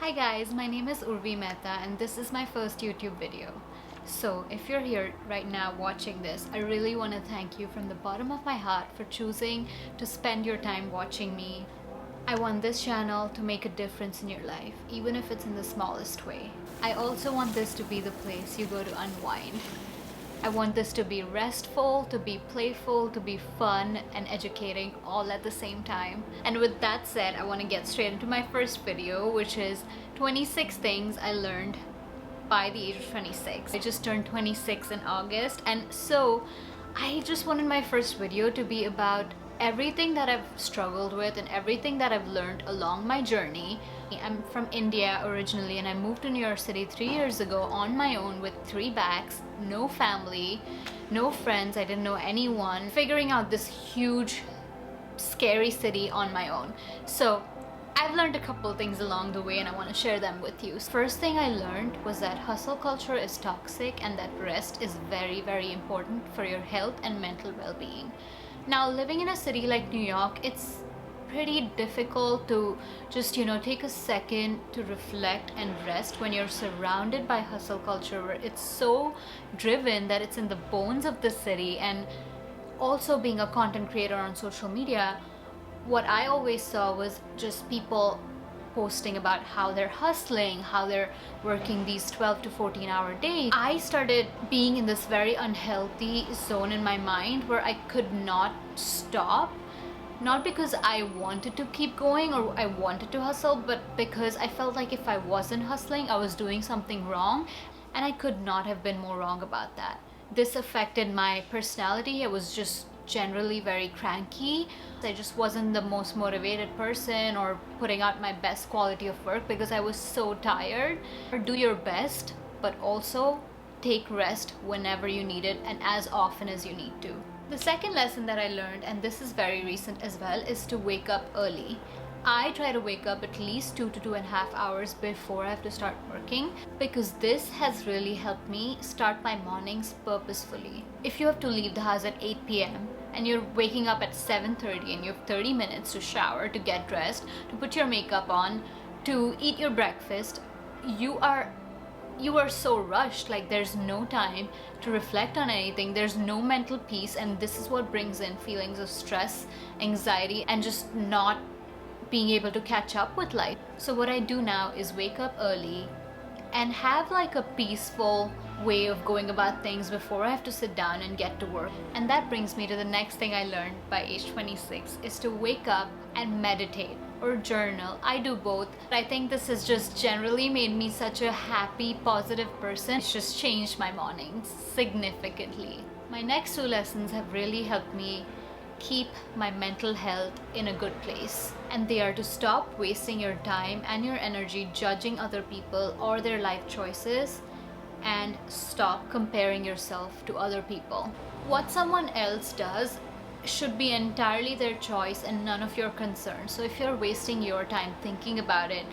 Hi guys, my name is Urvi Mehta and this is my first YouTube video. So if you're here right now watching this, I really want to thank you from the bottom of my heart for choosing to spend your time watching me. I want this channel to make a difference in your life, even if it's in the smallest way. I also want this to be the place you go to unwind. I want this to be restful, to be playful, to be fun and educating all at the same time. And with that said, I want to get straight into my first video, which is 26 things I learned by the age of 26. I just turned 26 in August, and so I just wanted my first video to be about everything that I've struggled with and everything that I've learned along my journey. I'm from India originally and I moved to New York City 3 years ago on my own with 3 bags, no family, no friends, I didn't know anyone, figuring out this huge, scary city on my own. So I've learned a couple things along the way and I want to share them with you. First thing I learned was that hustle culture is toxic and that rest is very, very important for your health and mental well-being. Now, living in a city like New York, it's pretty difficult to just, take a second to reflect and rest when you're surrounded by hustle culture where it's so driven that it's in the bones of the city. And also being a content creator on social media, what I always saw was just people posting about how they're hustling, how they're working these 12 to 14 hour days. I started being in this very unhealthy zone in my mind where I could not stop, not because I wanted to keep going or I wanted to hustle, but because I felt like if I wasn't hustling, I was doing something wrong, and I could not have been more wrong about that. This affected my personality. I was just generally very cranky. I just wasn't the most motivated person or putting out my best quality of work because I was so tired. Do your best, but also take rest whenever you need it and as often as you need to. The second lesson that I learned, and this is very recent as well, is to wake up early. I try to wake up at least 2 to 2.5 hours before I have to start working because this has really helped me start my mornings purposefully. If you have to leave the house at 8 p.m. and you're waking up at 7:30 and you have 30 minutes to shower, to get dressed, to put your makeup on, to eat your breakfast, you are so rushed, like there's no time to reflect on anything, there's no mental peace, and this is what brings in feelings of stress, anxiety, and just not being able to catch up with life. So what I do now is wake up early and have like a peaceful way of going about things before I have to sit down and get to work. And that brings me to the next thing I learned by age 26 is to wake up and meditate or journal. I do both. I think this has just generally made me such a happy, positive person. It's just changed my mornings significantly. My next 2 lessons have really helped me keep my mental health in a good place, and they are to stop wasting your time and your energy judging other people or their life choices, and stop comparing yourself to other people. What someone else does should be entirely their choice and none of your concern. So if you're wasting your time thinking about it,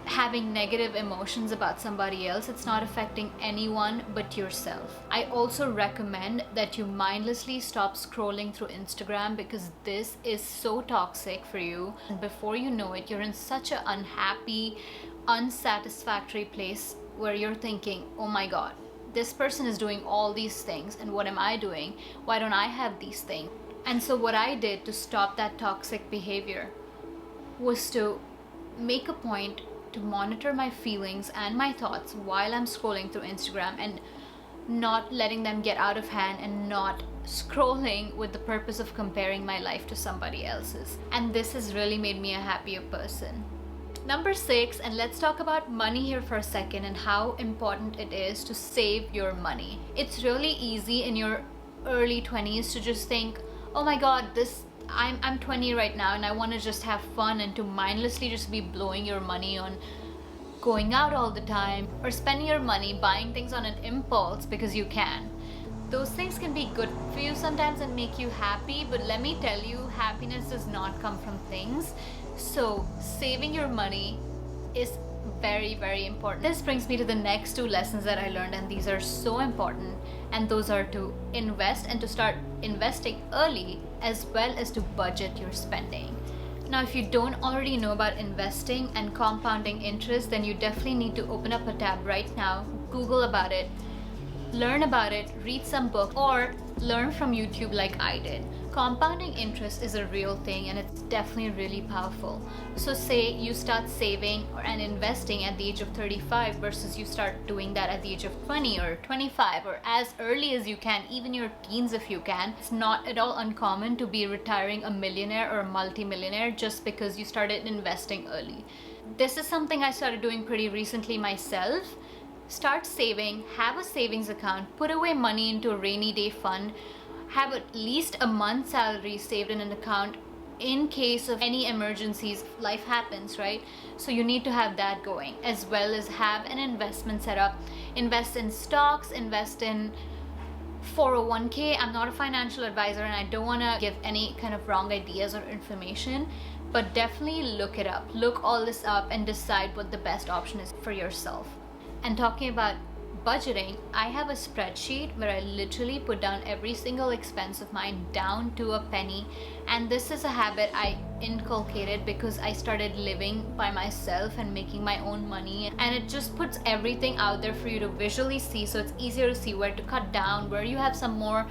having negative emotions about somebody else, it's not affecting anyone but yourself. I also recommend that you mindlessly stop scrolling through Instagram because this is so toxic for you, and before you know it, you're in such an unhappy, unsatisfactory place where you're thinking, oh my god, this person is doing all these things and what am I doing? Why don't I have these things? And so what I did to stop that toxic behavior was to make a point to monitor my feelings and my thoughts while I'm scrolling through Instagram and not letting them get out of hand and not scrolling with the purpose of comparing my life to somebody else's. And this has really made me a happier person. Number 6, and let's talk about money here for a second and how important it is to save your money. It's really easy in your early 20s to just think, oh my god, I'm 20 right now and I want to just have fun, and to mindlessly just be blowing your money on going out all the time or spending your money buying things on an impulse because you can. Those things can be good for you sometimes and make you happy, but let me tell you, happiness does not come from things. So saving your money is very, very important. This brings me to the next 2 lessons that I learned, and these are so important, and those are to invest and to start investing early, as well as to budget your spending. Now, if you don't already know about investing and compounding interest, then you definitely need to open up a tab right now, Google about it, learn about it, read some book, or learn from YouTube like I did. Compounding interest is a real thing and it's definitely really powerful. So say you start saving and investing at the age of 35 versus you start doing that at the age of 20 or 25 or as early as you can, even your teens if you can. It's not at all uncommon to be retiring a millionaire or a multi-millionaire just because you started investing early. This is something I started doing pretty recently myself. Start saving, have a savings account, put away money into a rainy day fund, have at least a month's salary saved in an account in case of any emergencies. Life happens, right? So you need to have that going, as well as have an investment set up. Invest in stocks, invest in 401k. I'm not a financial advisor and I don't want to give any kind of wrong ideas or information, but definitely look it up. Look all this up and decide what the best option is for yourself. And talking about budgeting, I have a spreadsheet where I literally put down every single expense of mine down to a penny. And this is a habit I inculcated because I started living by myself and making my own money. And it just puts everything out there for you to visually see, so it's easier to see where to cut down, where you have some more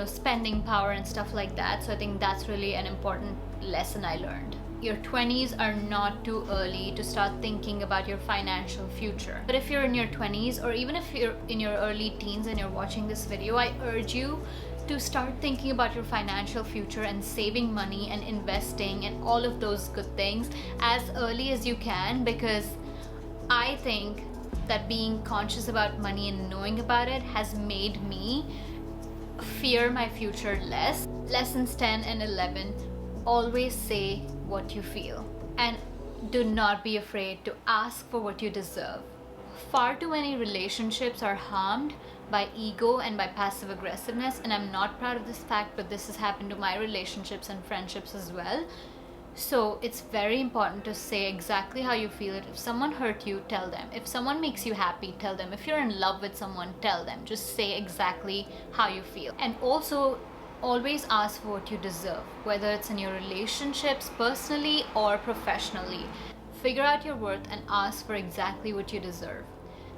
spending power and stuff like that. So I think that's really an important lesson I learned. Your 20s are not too early to start thinking about your financial future. But if you're in your 20s, or even if you're in your early teens and you're watching this video, I urge you to start thinking about your financial future and saving money and investing and all of those good things as early as you can, because I think that being conscious about money and knowing about it has made me fear my future less. Lessons 10 and 11, always say what you feel, and do not be afraid to ask for what you deserve. Far too many relationships are harmed by ego and by passive aggressiveness, and I'm not proud of this fact, but this has happened to my relationships and friendships as well. So it's very important to say exactly how you feel it. If someone hurt you, tell them. If someone makes you happy, tell them. If you're in love with someone, tell them. Just say exactly how you feel. And also, always ask for what you deserve, whether it's in your relationships, personally or professionally. Figure out your worth and ask for exactly what you deserve.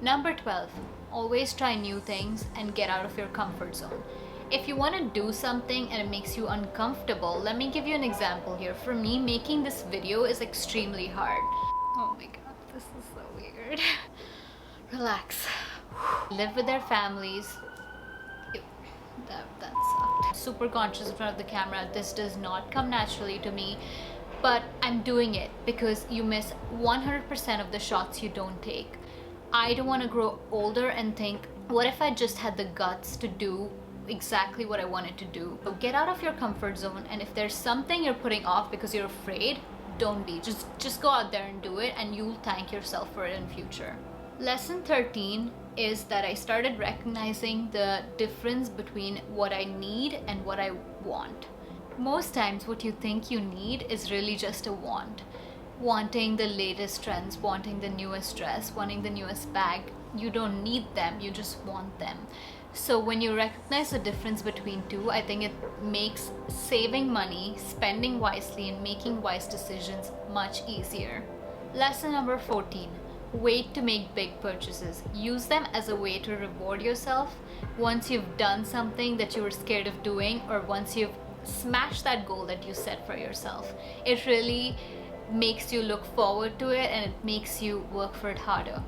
Number 12, always try new things and get out of your comfort zone. If you want to do something and it makes you uncomfortable, let me give you an example here. For me, making this video is extremely hard. Oh my god, this is so weird. Relax. Live with their families. That sucked. Super conscious in front of the camera. This does not come naturally to me, but I'm doing it because you miss 100% of the shots you don't take. I don't want to grow older and think, what if I just had the guts to do exactly what I wanted to do? So get out of your comfort zone, and if there's something you're putting off because you're afraid, don't be. Just go out there and do it, and you'll thank yourself for it in future. Lesson 13 is that I started recognizing the difference between what I need and what I want. Most times what you think you need is really just a want. Wanting the latest trends, wanting the newest dress, wanting the newest bag. You don't need them, you just want them. So when you recognize the difference between two, I think it makes saving money, spending wisely, and making wise decisions much easier. Lesson number 14. Wait to make big purchases. Use them as a way to reward yourself once you've done something that you were scared of doing, or once you've smashed that goal that you set for yourself. It really makes you look forward to it, and it makes you work for it harder.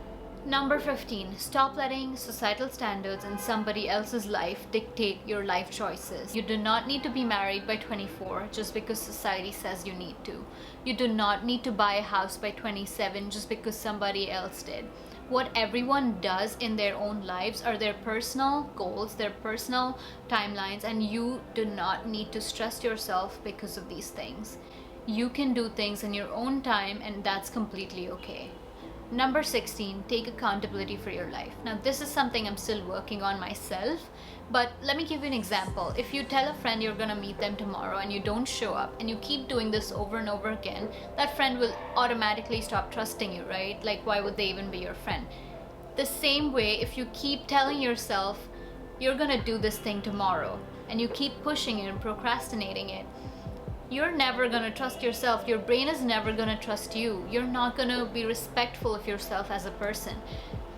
Number 15, stop letting societal standards and somebody else's life dictate your life choices. You do not need to be married by 24 just because society says you need to. You do not need to buy a house by 27 just because somebody else did. What everyone does in their own lives are their personal goals, their personal timelines, and you do not need to stress yourself because of these things. You can do things in your own time, and that's completely okay. Number 16, take accountability for your life. Now, this is something I'm still working on myself, but let me give you an example. If you tell a friend you're gonna meet them tomorrow and you don't show up, and you keep doing this over and over again, that friend will automatically stop trusting you, right? Like, why would they even be your friend? The same way, if you keep telling yourself you're gonna do this thing tomorrow, and you keep pushing it and procrastinating it, You're never gonna trust yourself. Your brain is never gonna trust you. You're not gonna be respectful of yourself as a person.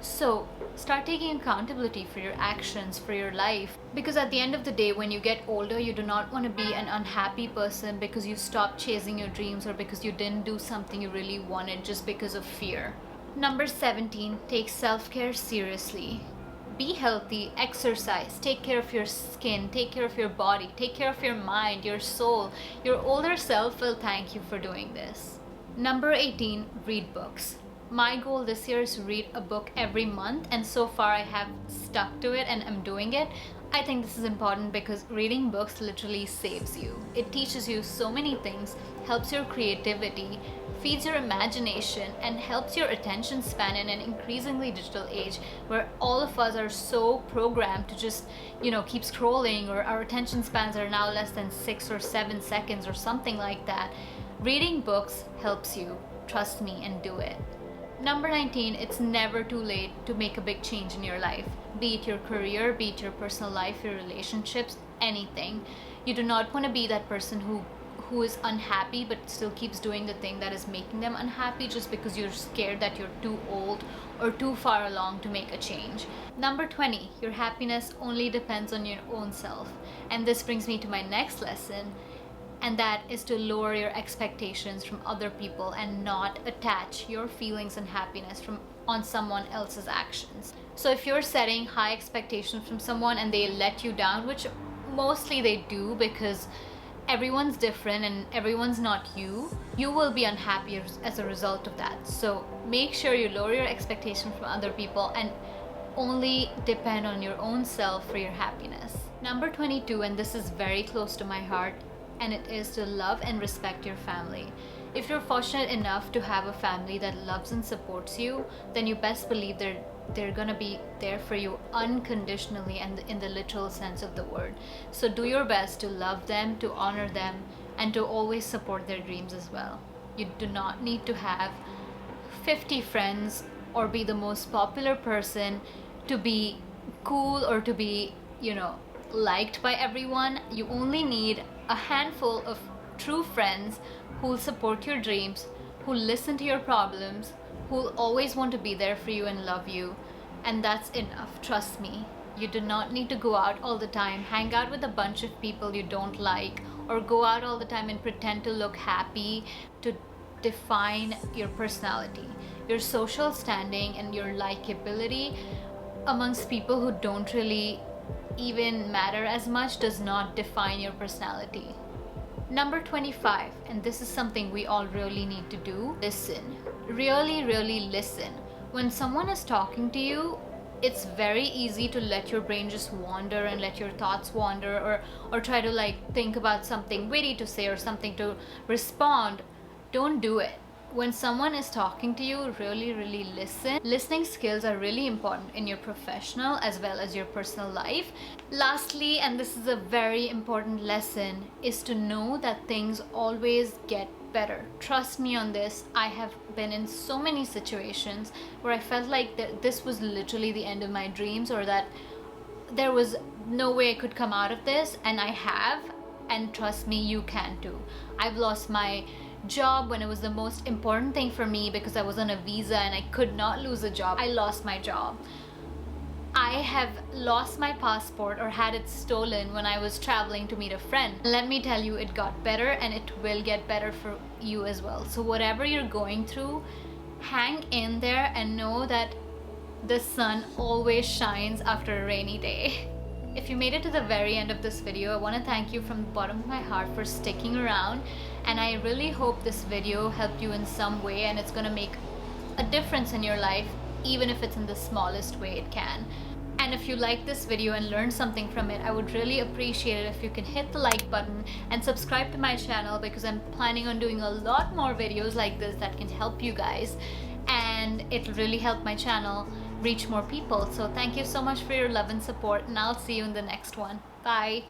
So start taking accountability for your actions, for your life. Because at the end of the day, when you get older, you do not want to be an unhappy person because you stopped chasing your dreams or because you didn't do something you really wanted just because of fear. Number 17, take self-care seriously. Be healthy, exercise, take care of your skin, take care of your body, take care of your mind, your soul. Your older self will thank you for doing this. Number 18, read books. My goal this year is to read a book every month, and so far I have stuck to it and I'm doing it. I think this is important because reading books literally saves you. It teaches you so many things, helps your creativity, feeds your imagination, and helps your attention span in an increasingly digital age where all of us are so programmed to just, keep scrolling, or our attention spans are now less than 6 or 7 seconds or something like that. Reading books helps you. Trust me and do it. Number 19, it's never too late to make a big change in your life. Be it your career, be it your personal life, your relationships, anything. You do not want to be that person who is unhappy but still keeps doing the thing that is making them unhappy just because you're scared that you're too old or too far along to make a change. Number 20, your happiness only depends on your own self. And this brings me to my next lesson, and that is to lower your expectations from other people and not attach your feelings and happiness on someone else's actions. So if you're setting high expectations from someone and they let you down, which mostly they do because everyone's different and everyone's not you, you will be unhappy as a result of that. So make sure you lower your expectations from other people and only depend on your own self for your happiness. Number 22, and this is very close to my heart, and it is to love and respect your family. If you're fortunate enough to have a family that loves and supports you, then you best believe they're gonna be there for you unconditionally and in the literal sense of the word. So do your best to love them, to honor them, and to always support their dreams as well. You do not need to have 50 friends or be the most popular person to be cool or to be, liked by everyone. You only need a handful of true friends who'll support your dreams, who'll listen to your problems, who'll always want to be there for you and love you. And that's enough, trust me. You do not need to go out all the time, hang out with a bunch of people you don't like, or go out all the time and pretend to look happy to define your personality. Your social standing and your likability amongst people who don't really even matter as much does not define your personality. Number 25, and this is something we all really need to do, listen. Really, really listen. When someone is talking to you, it's very easy to let your brain just wander and let your thoughts wander, or try to think about something witty to say or something to respond. Don't do it. When someone is talking to you, really, really listen. Listening skills are really important in your professional as well as your personal life. Lastly, and this is a very important lesson, is to know that things always get better. Trust me on this. I have been in so many situations where I felt like this was literally the end of my dreams, or that there was no way I could come out of this, and I have. And trust me, you can too. I've lost my job when it was the most important thing for me because I was on a visa and I could not lose a job. I lost my job. I have lost my passport or had it stolen when I was traveling to meet a friend. Let me tell you, it got better and it will get better for you as well. So whatever you're going through, hang in there and know that the sun always shines after a rainy day. If you made it to the very end of this video, I want to thank you from the bottom of my heart for sticking around, and I really hope this video helped you in some way and it's going to make a difference in your life, even if it's in the smallest way it can. And if you like this video and learned something from it, I would really appreciate it if you can hit the like button and subscribe to my channel, because I'm planning on doing a lot more videos like this that can help you guys, and it'll really help my channel reach more people. So thank you so much for your love and support, and I'll see you in the next one. Bye.